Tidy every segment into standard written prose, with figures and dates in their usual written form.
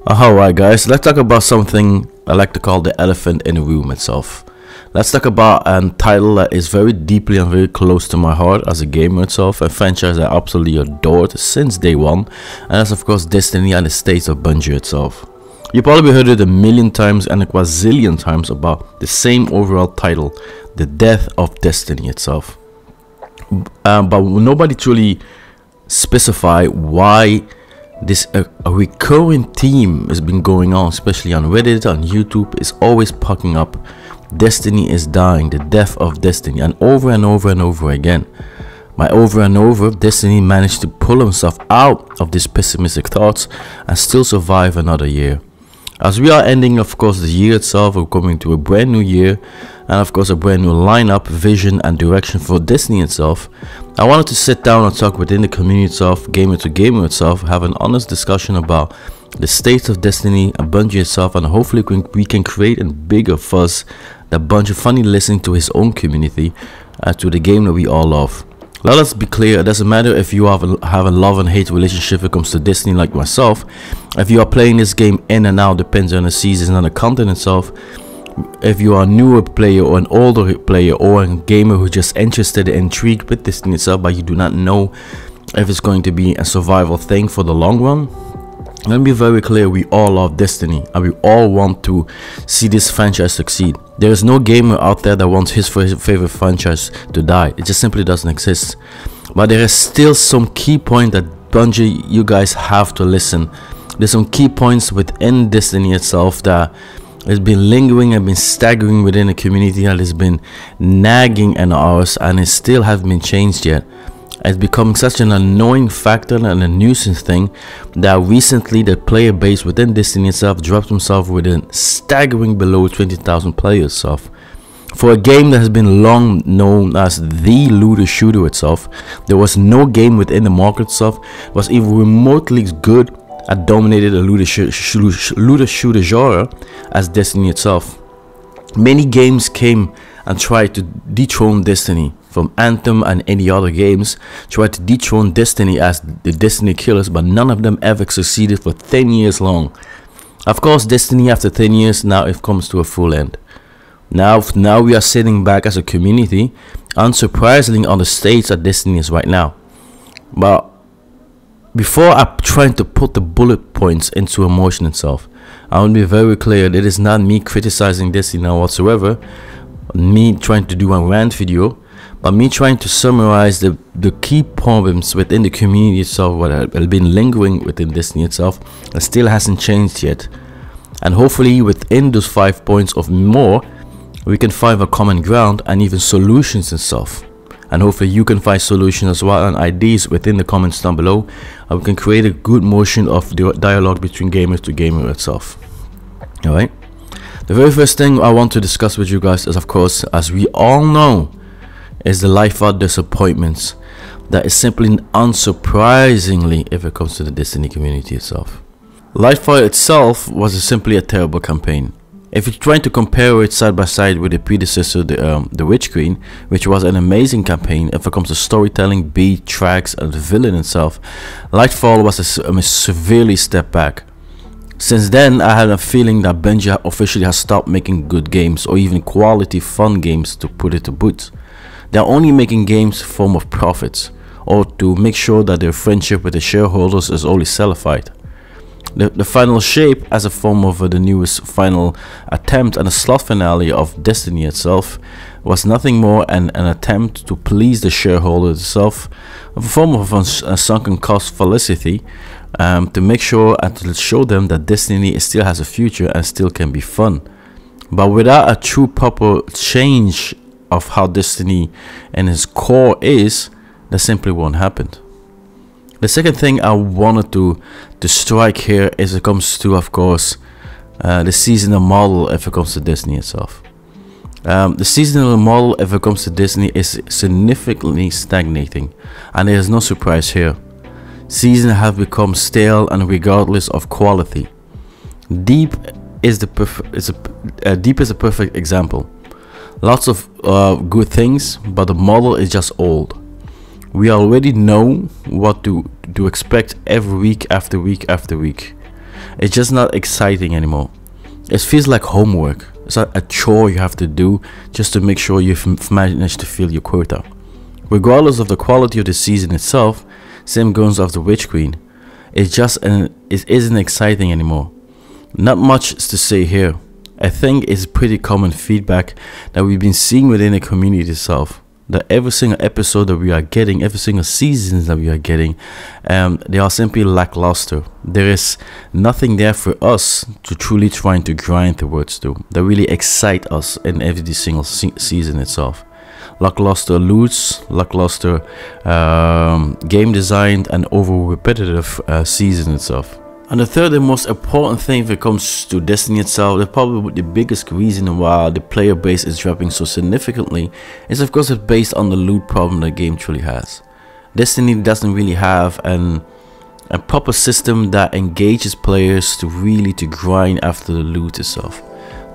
Alright guys, let's talk about something I like to call the elephant in the room itself. Let's talk about a title that is very deeply and very close to my heart as a gamer itself, a franchise I absolutely adored since day one, and that's of course Destiny and the state of Bungie itself. You probably heard it a million times and a quadrillion times about the same overall title, the death of Destiny itself. But nobody truly specify why this a recurring theme has been going on, especially on Reddit, on YouTube. Is always popping up. Destiny is dying, the death of Destiny, and over and over and over again. By over and over, Destiny managed to pull himself out of these pessimistic thoughts and still survive another year. As we are ending, of course, the year itself, we're coming to a brand new year, and of course a brand new lineup, vision and direction for Destiny itself. I wanted to sit down and talk within the community itself, gamer to gamer itself, have an honest discussion about the state of Destiny and Bungie itself, and hopefully we can create a bigger fuzz that Bungie finally listening to his own community to the game that we all love. Now let's be clear, it doesn't matter if you have a love and hate relationship when it comes to Destiny like myself. If you are playing this game in and out, depends on the season and the content itself. If you are a newer player or an older player or a gamer who's just interested and intrigued with Destiny itself, but you do not know if it's going to be a survival thing for the long run, let me be very clear, we all love Destiny and we all want to see this franchise succeed. There is no gamer out there that wants his favorite franchise to die. It just simply doesn't exist. But there is still some key point that Bungie, you guys have to listen. There's some key points within Destiny itself that has been lingering and been staggering within the community, and has been nagging in ours, and it still haven't been changed yet. It's becoming such an annoying factor and a nuisance thing that recently the player base within Destiny itself dropped himself within staggering below 20,000 players itself. For a game that has been long known as the looter shooter itself, there was no game within the market itself that was even remotely good at dominated a looter shooter genre as Destiny itself. Many games came and tried to dethrone Destiny. From Anthem and any other games, tried to dethrone Destiny as the Destiny killers, but none of them ever succeeded for 10 years long. Of course, Destiny after 10 years, now it comes to a full end. Now we are sitting back as a community, unsurprisingly on the stage that Destiny is right now. But before I try to put the bullet points into emotion itself, I want to be very clear that it is not me criticizing Destiny now whatsoever, me trying to do a rant video, but me trying to summarize the key problems within the community itself, what have been lingering within Destiny itself, and still hasn't changed yet. And hopefully within those 5 points of more, we can find a common ground and even solutions and stuff. And hopefully you can find solutions as well and ideas within the comments down below, and we can create a good motion of dialogue between gamer to gamer itself. Alright, the very first thing I want to discuss with you guys is, of course, as we all know, is the Lightfall disappointments that is simply unsurprisingly if it comes to the Destiny community itself. Lightfall itself was simply a terrible campaign. If you're trying to compare it side by side with the predecessor, the Witch Queen, which was an amazing campaign if it comes to storytelling, beat, tracks, and the villain itself, Lightfall was a severely step back. Since then, I had a feeling that Bungie officially has stopped making good games or even quality fun games, to put it to boot. They're only making games in form of profits, or to make sure that their friendship with the shareholders is only solidified. The final shape as a form of the newest final attempt and a slot finale of Destiny itself was nothing more than an attempt to please the shareholders itself, a form of a sunken cost fallacy, to make sure and to show them that Destiny still has a future and still can be fun. But without a true proper change of how Destiny and its core is, that simply won't happen. The second thing I wanted to strike here is it comes to, of course, the seasonal model if it comes to Destiny itself. The seasonal model if it comes to Destiny is significantly stagnating, and there is no surprise here. Seasons have become stale and regardless of quality. Deep is the perfect example. Lots of good things, but the model is just old. We already know what to expect every week after week after week. It's just not exciting anymore. It feels like homework. It's a chore you have to do just to make sure you've managed to fill your quota. Regardless of the quality of the season itself, same goes of the Witch Queen. It isn't exciting anymore. Not much to say here. I think it's pretty common feedback that we've been seeing within the community itself. That every single episode that we are getting, every single season that we are getting, they are simply lackluster. There is nothing there for us to truly trying to grind towards to that really excite us in every single season itself. Lackluster loots, lackluster game design, and over repetitive season itself. And the third and most important thing when it comes to Destiny itself, the probably the biggest reason why the player base is dropping so significantly is of course it's based on the loot problem the game truly has. Destiny doesn't really have a proper system that engages players to really grind after the loot itself.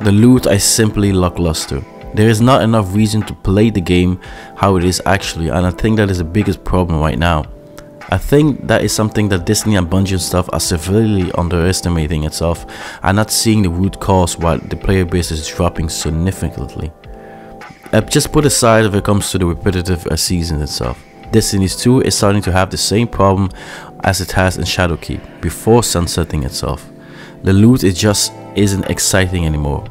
The loot is simply lackluster. There is not enough reason to play the game how it is actually, and I think that is the biggest problem right now. I think that is something that Disney and Bungie and stuff are severely underestimating itself and not seeing the root cause why the player base is dropping significantly. Just put aside if it comes to the repetitive season itself. Destiny 2 is starting to have the same problem as it has in Shadowkeep before sunsetting itself. The loot isn't exciting anymore.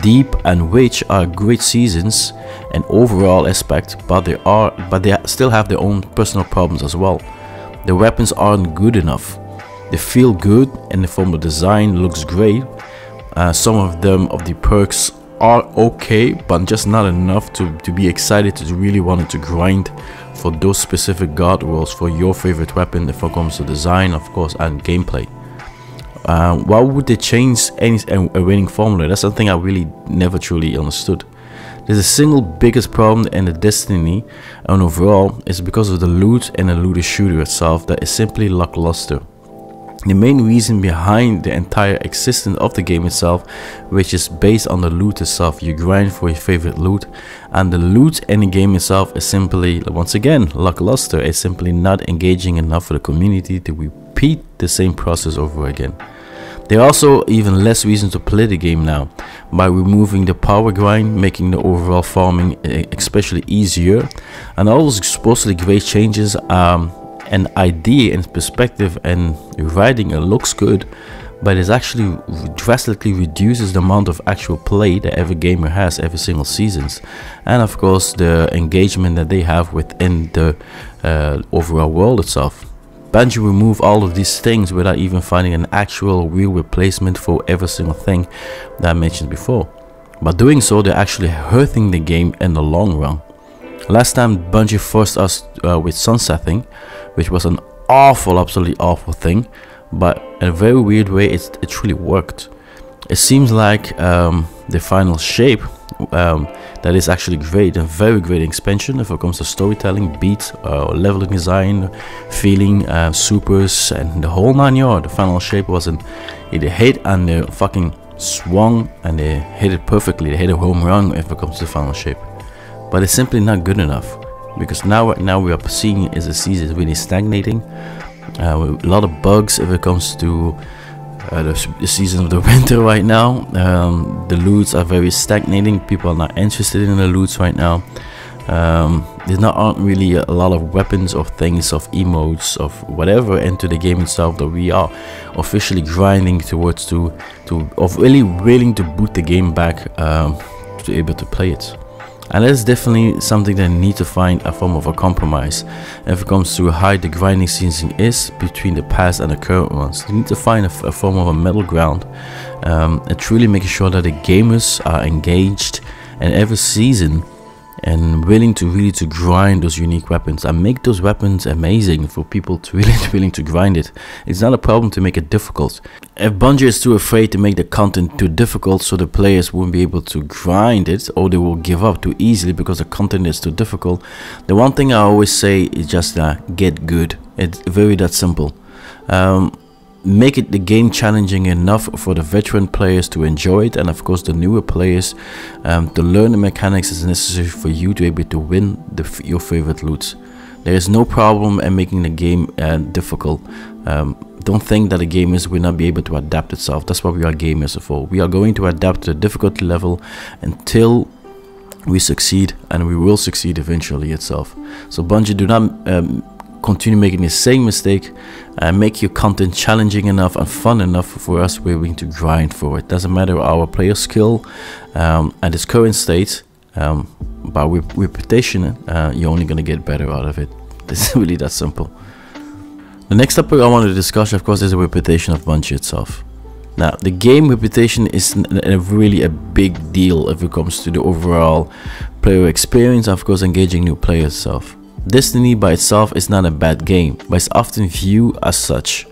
Deep and Witch are great seasons and overall aspect, but they still have their own personal problems as well. The weapons aren't good enough. They feel good and the form of design looks great. Some of the perks are okay, but just not enough to be excited to really want to grind for those specific god rolls for your favorite weapon if it comes to design, of course, and gameplay. Why would they change a winning formula? That's something I really never truly understood. There's a single biggest problem in the Destiny and overall is because of the loot and the looter shooter itself that is simply lackluster. The main reason behind the entire existence of the game itself, which is based on the loot itself, you grind for your favorite loot, and the loot in the game itself is simply, once again, lackluster. It's simply not engaging enough for the community to repeat the same process over again. There are also even less reason to play the game now, by removing the power grind, making the overall farming especially easier, and all those supposedly great changes. An idea and perspective and writing it looks good, but it actually drastically reduces the amount of actual play that every gamer has every single seasons, and of course the engagement that they have within the overall world itself. Bungie remove all of these things without even finding an actual real replacement for every single thing that I mentioned before. By doing so, they're actually hurting the game in the long run. Last time Bungie forced us with sunsetting, which was an absolutely awful thing, but in a very weird way it truly worked. It seems like the final shape that is actually great, a very great expansion if it comes to storytelling, beats, leveling design, feeling, supers, and the whole 9 yards. The final shape wasn't, it hit and they fucking swung and they hit it perfectly. They hit a home run if it comes to the final shape, but it's simply not good enough, because now we are seeing is the season is really stagnating. A lot of bugs if it comes to the season of the winter right now. The loots are very stagnating. People are not interested in the loots right now. There aren't really a lot of weapons or things of emotes of whatever into the game itself that we are officially grinding towards of really willing to boot the game back to be able to play it. And that's definitely something that need to find a form of a compromise if it comes to how the grinding season is between the past and the current ones. You need to find a form of a middle ground and truly making sure that the gamers are engaged in every season and willing to really grind those unique weapons and make those weapons amazing for people to really willing to grind it. It's not a problem to make it difficult. If Bungie is too afraid to make the content too difficult so the players won't be able to grind it, or they will give up too easily because the content is too difficult, the one thing I always say is just get good. It's very that simple. Make it the game challenging enough for the veteran players to enjoy it, and of course the newer players to learn the mechanics is necessary for you to be able to win your favorite loots. There is no problem in making the game difficult. don't think that a game will not be able to adapt itself. That's what we are gamers for. We are going to adapt to the difficulty level until we succeed, and we will succeed eventually itself. So Bungie, do not continue making the same mistake. Make your content challenging enough and fun enough for us. We're going to grind for it. Doesn't matter our player skill at its current state. By reputation, you're only going to get better out of it. It's really that simple. The next topic I want to discuss, of course, is the reputation of Bungie itself. Now, the game reputation is really a big deal if it comes to the overall player experience, of course, engaging new players itself. Destiny by itself is not a bad game, but it's often viewed as such.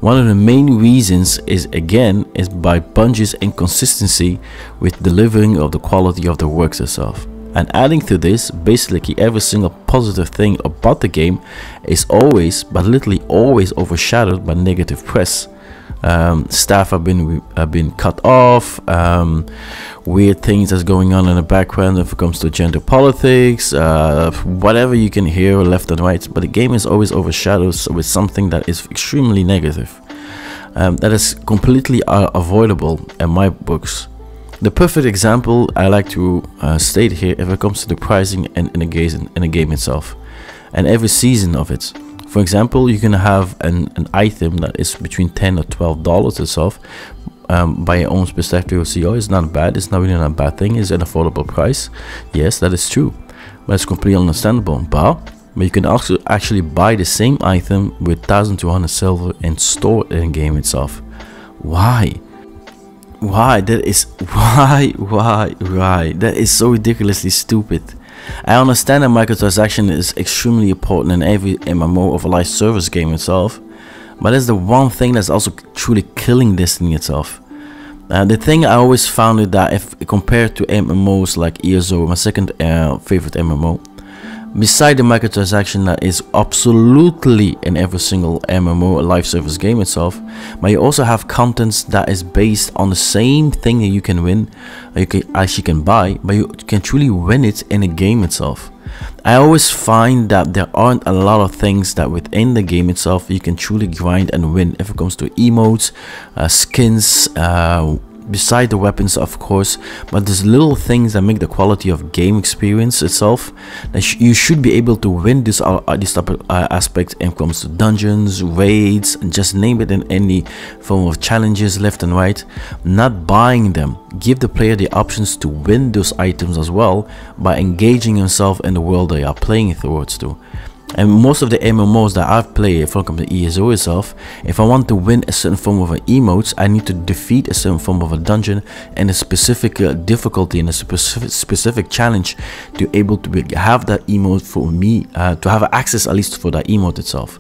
One of the main reasons is by Bungie's inconsistency with delivering of the quality of the works itself. And adding to this, basically every single positive thing about the game is always, but literally always, overshadowed by negative press. Staff have been cut off, weird things that's going on in the background if it comes to gender politics, whatever you can hear left and right, but the game is always overshadowed with something that is extremely negative. That is completely avoidable in my books. The perfect example I like to state here if it comes to the pricing in a game itself and every season of it. For example, you can have an item that is between $10 or $12 itself. By your own perspective, you'll see, oh, it's not bad. It's not really not a bad thing. It's an affordable price. Yes, that is true, but it's completely understandable. But you can also actually buy the same item with 1,200 silver and store it in the game itself. Why? That is so ridiculously stupid. I understand that microtransaction is extremely important in every MMO of a live service game itself, but it's the one thing that's also truly killing Destiny itself. The thing I always found is that if compared to MMOs like ESO, my second favorite MMO, beside the microtransaction that is absolutely in every single MMO live service game itself, but you also have contents that is based on the same thing that you can win, you can buy, but you can truly win it in the game itself. I always find that there aren't a lot of things that within the game itself you can truly grind and win if it comes to emotes, skins, beside the weapons, of course, but there's little things that make the quality of game experience itself that you should be able to win this type of aspect when it comes to dungeons, raids, and just name it, in any form of challenges left and right. Not buying them. Give the player the options to win those items as well by engaging himself in the world they are playing towards to. And most of the MMOs that I've played, if I come to ESO itself, if I want to win a certain form of an emote, I need to defeat a certain form of a dungeon and a specific difficulty and a specific challenge to able to have that emote for me, to have access at least for that emote itself.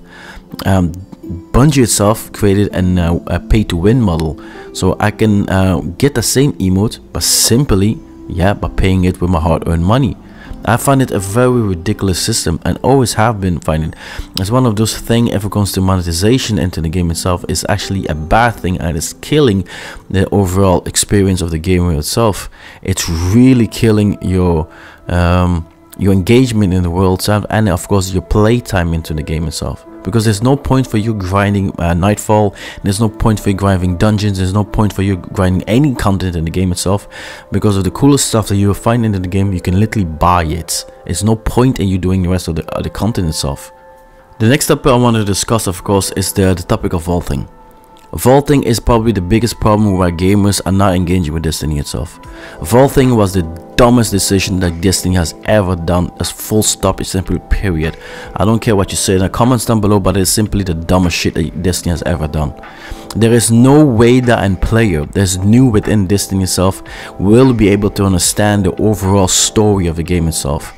Bungie itself created a pay-to-win model, so I can get the same emote, but simply, by paying it with my hard-earned money. I find it a very ridiculous system, and always have been finding it's one of those things. If it comes to monetization into the game itself, is actually a bad thing, and it's killing the overall experience of the game itself. It's really killing your engagement in the world itself, and of course your playtime into the game itself. Because there's no point for you grinding Nightfall, there's no point for you grinding dungeons, there's no point for you grinding any content in the game itself, because of the coolest stuff that you will find in the game, you can literally buy it. There's no point in you doing the rest of the content itself. The next topic I want to discuss, of course, is the topic of vaulting. Vaulting is probably the biggest problem why gamers are not engaging with Destiny itself. Vaulting was the dumbest decision that Destiny has ever done. As full stop, it's simply period. I don't care what you say in the comments down below, but it's simply the dumbest shit that Destiny has ever done. There is no way that a player that's new within Destiny itself will be able to understand the overall story of the game itself.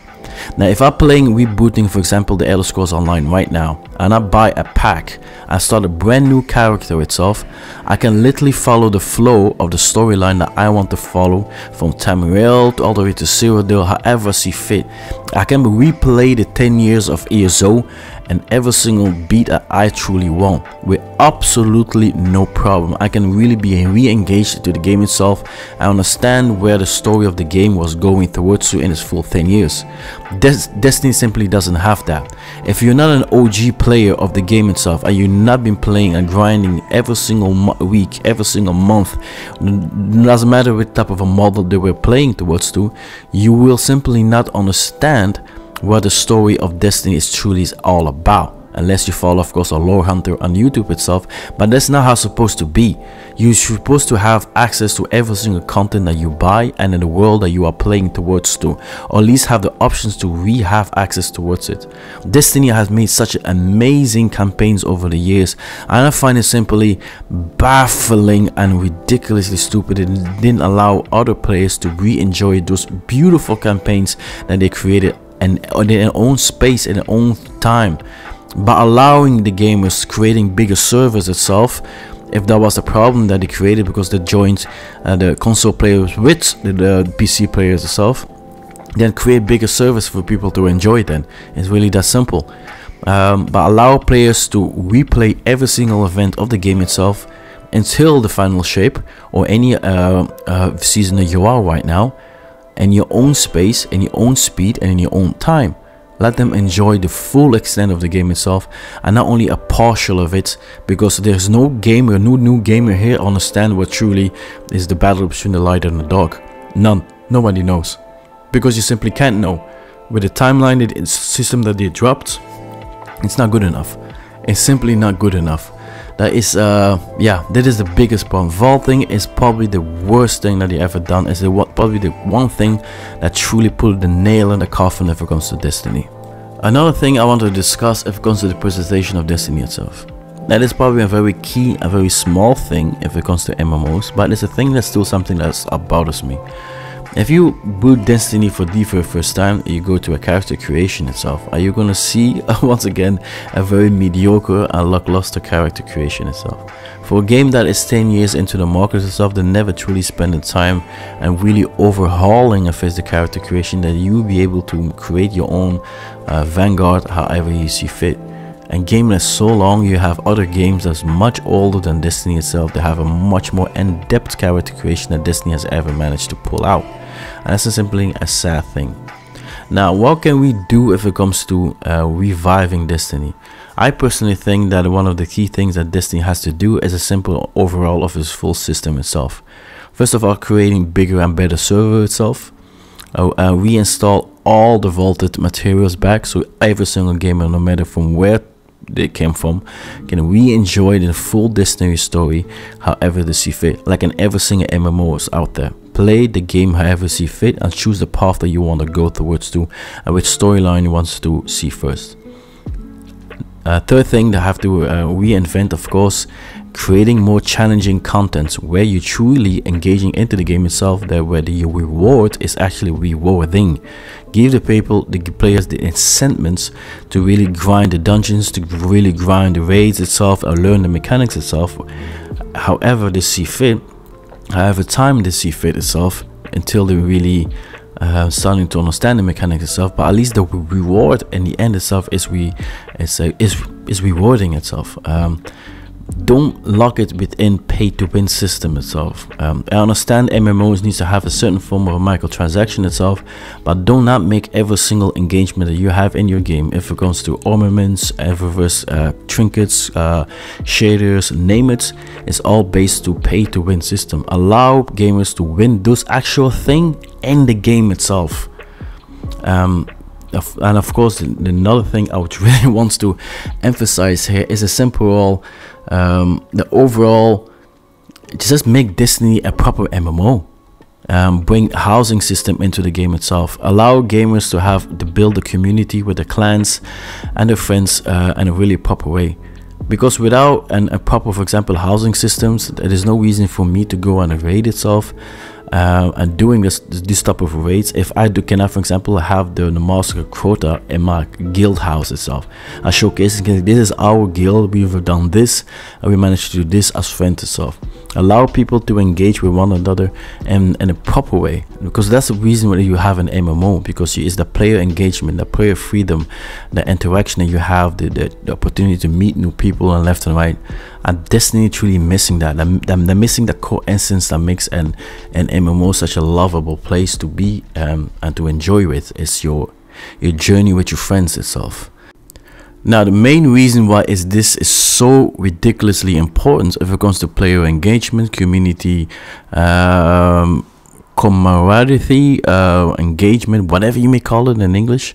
Now, if I'm playing rebooting, for example, the Elder Scrolls Online right now, and I buy a pack, I start a brand new character itself, I can literally follow the flow of the storyline that I want to follow, from Tamriel all the way to Cyrodiil, however I see fit. I can replay the 10 years of ESO and every single beat that I truly want with absolutely no problem. I can really be re-engaged to the game itself. I understand where the story of the game was going towards in its full 10 years. Destiny simply doesn't have that. If you're not an OG player of the game itself, and you've not been playing and grinding every single week, every single month, doesn't matter what type of a model they were playing towards to, you will simply not understand what the story of Destiny is truly all about, unless you follow, of course, a lore hunter on YouTube itself. But that's not how it's supposed to be. You're supposed to have access to every single content that you buy and in the world that you are playing towards to, or at least have the options to have access towards it. Destiny has made such amazing campaigns over the years, and I find it simply baffling and ridiculously stupid it didn't allow other players to re-enjoy those beautiful campaigns that they created and in their own space, in their own time, by allowing the gamers creating bigger servers itself. If that was the problem that they created because they joined the console players with the PC players itself, then create bigger servers for people to enjoy. Then it's really that simple. But allow players to replay every single event of the game itself until the final shape or any season that you are right now, in your own space, in your own speed, and in your own time. Let them enjoy the full extent of the game itself, and not only a partial of it, because there's no gamer, no new gamer here understand what truly is the battle between the light and the dark. None. Nobody knows, because you simply can't know. With the timeline system that they dropped, it's not good enough. It's simply not good enough. That is yeah, that is the biggest problem. Vaulting is probably the worst thing that they ever done. Is probably the one thing that truly put the nail in the coffin if it comes to Destiny. Another thing I want to discuss if it comes to the presentation of Destiny itself. That is probably a very key, a very small thing if it comes to MMOs, but it's a thing that's still something that bothers me. If you boot Destiny for the very first time, you go to a character creation itself, are you gonna see once again a very mediocre and lackluster character creation itself? For a game that is 10 years into the market itself, they never truly spend the time and really overhauling a the character creation, that you will be able to create your own Vanguard however you see fit. And game that's so long, you have other games that's much older than Destiny itself that have a much more in-depth character creation that Destiny has ever managed to pull out. And that's simply a sad thing. Now, what can we do if it comes to reviving Destiny? I personally think that one of the key things that Destiny has to do is a simple overhaul of its full system itself. First of all, creating bigger and better server itself. Reinstall all the vaulted materials back, so every single gamer, no matter from where they came from, can re-enjoy the full Destiny story however they see fit, like in every single MMO is out there. Play the game however you see fit and choose the path that you want to go towards to and which storyline you want to see first. Third thing, they have to reinvent, of course, creating more challenging content where you truly engaging into the game itself, that where the reward is actually rewarding. Give the players the incentives to really grind the dungeons, to really grind the raids itself, or learn the mechanics itself however they see fit, however time they see fit itself, until they really starting to understand the mechanics itself. But at least the reward in the end itself is rewarding itself. Don't lock it within pay-to-win system itself. I understand MMOs needs to have a certain form of a microtransaction itself, but do not make every single engagement that you have in your game, if it comes to armaments, eververse, trinkets, shaders, name it, it's all based to pay-to-win system. Allow gamers to win those actual thing in the game itself. And of course, another thing I would really want to emphasize here is a simple the overall, just make Destiny a proper MMO. Bring housing system into the game itself. Allow gamers to build a community with their clans and their friends in a really proper way. Because without a proper, for example, housing systems, there is no reason for me to go on a raid itself. And doing this type of raids, if I cannot, for example, have the master quota in my guild house itself, I showcase this is our guild, we've done this and we managed to do this as friends itself. Allow people to engage with one another in a proper way, because that's the reason why you have an MMO, because it's the player engagement, the player freedom, the interaction that you have, the opportunity to meet new people and left and right. And Destiny truly missing that. They're missing the core essence that makes an MMO such a lovable place to be and to enjoy with. Is your journey with your friends itself. Now, the main reason why this is so ridiculously important if it comes to player engagement, community, camaraderie, engagement, whatever you may call it in English.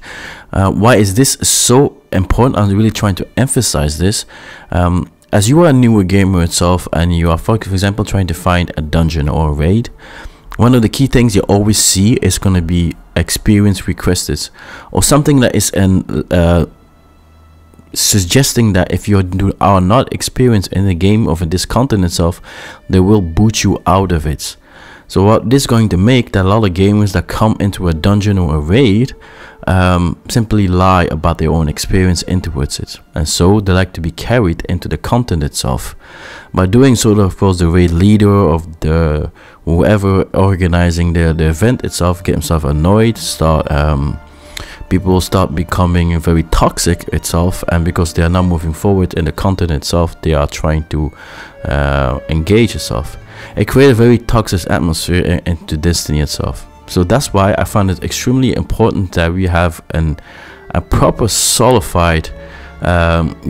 Why is this so important? I'm really trying to emphasize this. As you are a newer gamer itself, and you are, for example, trying to find a dungeon or a raid, one of the key things you always see is going to be experience requested, or something that is suggesting that if you are not experienced in the game or in this content itself, they will boot you out of it. So what this is going to make that a lot of gamers that come into a dungeon or a raid simply lie about their own experience towards it, and so they like to be carried into the content itself. By doing so, of course, the raid leader of the whoever organizing the event itself get himself annoyed, people will start becoming very toxic itself, and because they are not moving forward in the content itself, they are trying to engage itself. It creates a very toxic atmosphere into Destiny itself. So that's why I find it extremely important that we have a proper solidified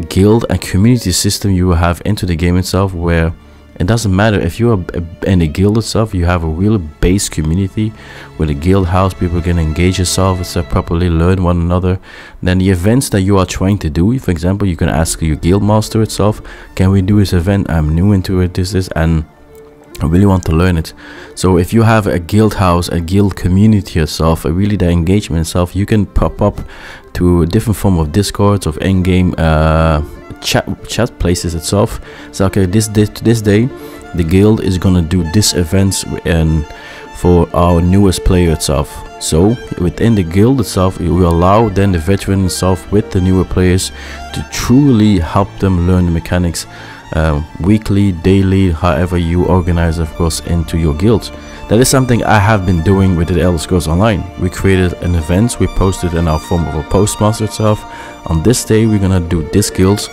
guild and community system you will have into the game itself, where it doesn't matter if you are in the guild itself, you have a real base community with a guild house, people can engage yourself, properly learn one another. Then the events that you are trying to do, for example, you can ask your guild master itself, can we do this event? I'm new into it, this, and I really want to learn it. So if you have a guild house, a guild community itself, really the engagement itself, you can pop up to a different form of discords, of in-game chat places itself. So okay, this day the guild is gonna do this events and for our newest player itself. So within the guild itself, it will allow then the veteran itself with the newer players to truly help them learn the mechanics weekly, daily, however you organize, of course, into your guild. That is something I have been doing with the Elder Scrolls Online. We created an event, we posted in our form of a postmaster itself. On this day, we're gonna do this guild,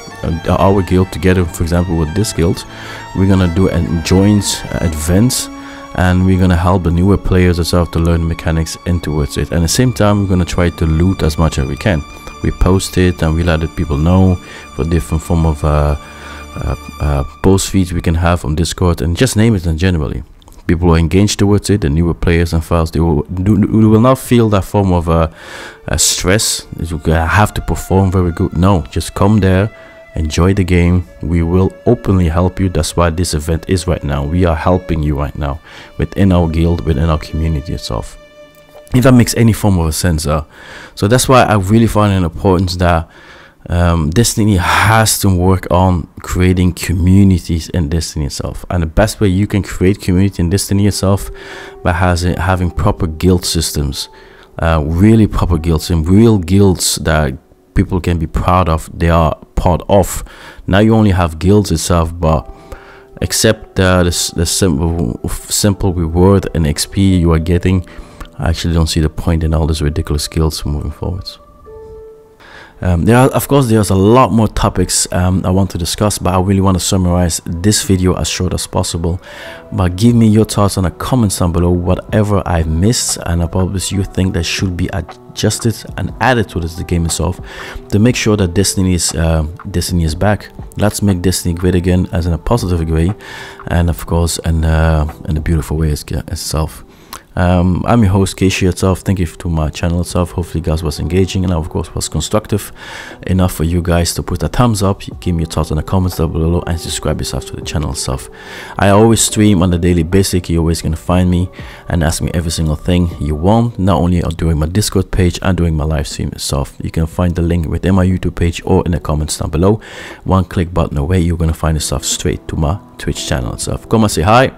our guild together, for example, with this guild. We're gonna do a joint event, and we're gonna help the newer players itself to learn mechanics towards it. And at the same time, we're gonna try to loot as much as we can. We post it and we let the people know for different form of post feeds we can have on Discord, and just name it. And generally people will engage towards it, the newer players and files, they will not feel that form of stress. You have to perform very good. No, just come there, enjoy the game. We will openly help you. That's why this event is right now. We are helping you right now within our guild, within our community itself, if that makes any form of a sense. So that's why I really find it important that Destiny has to work on creating communities in Destiny itself, and the best way you can create community in Destiny itself by having proper guild systems, really proper guilds, and real guilds that people can be proud of, they are part of. Now you only have guilds itself, but except the simple reward and XP you are getting, I actually don't see the point in all these ridiculous guilds moving forwards. There's a lot more topics I want to discuss, but I really want to summarize this video as short as possible. But give me your thoughts on the comments down below, whatever I've missed and about you think that should be adjusted and added to the game itself to make sure that Destiny is back. Let's make Destiny great again, as in a positive way, and of course in a beautiful way itself. I'm your host Keishi itself. Thank you to my channel itself. Hopefully you guys was engaging and of course was constructive enough for you guys to put a thumbs up, give me your thoughts in the comments down below, and subscribe yourself to the channel itself. I always stream on a daily basis. You're always gonna find me and ask me every single thing you want, not only during my Discord page and during my live stream itself. You can find the link within my YouTube page or in the comments down below. One click button away, you're gonna find yourself straight to my Twitch channel itself. Come and say hi.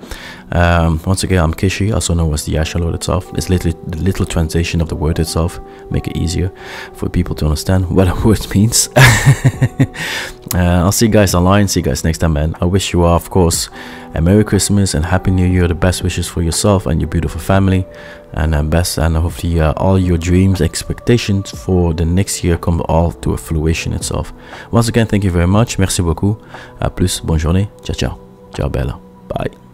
Once again, I'm Kishi, also known as the Yashalord itself. It's literally the little translation of the word itself, make it easier for people to understand what a word means. I'll see you guys online, see you guys next time, man. I wish you all, of course, a Merry Christmas and Happy New Year. The best wishes for yourself and your beautiful family, and hopefully all your dreams, expectations for the next year come all to a fruition itself. Once again, thank you very much. Merci beaucoup. À plus. Bonne journée. Ciao, ciao. Ciao, Bella. Bye.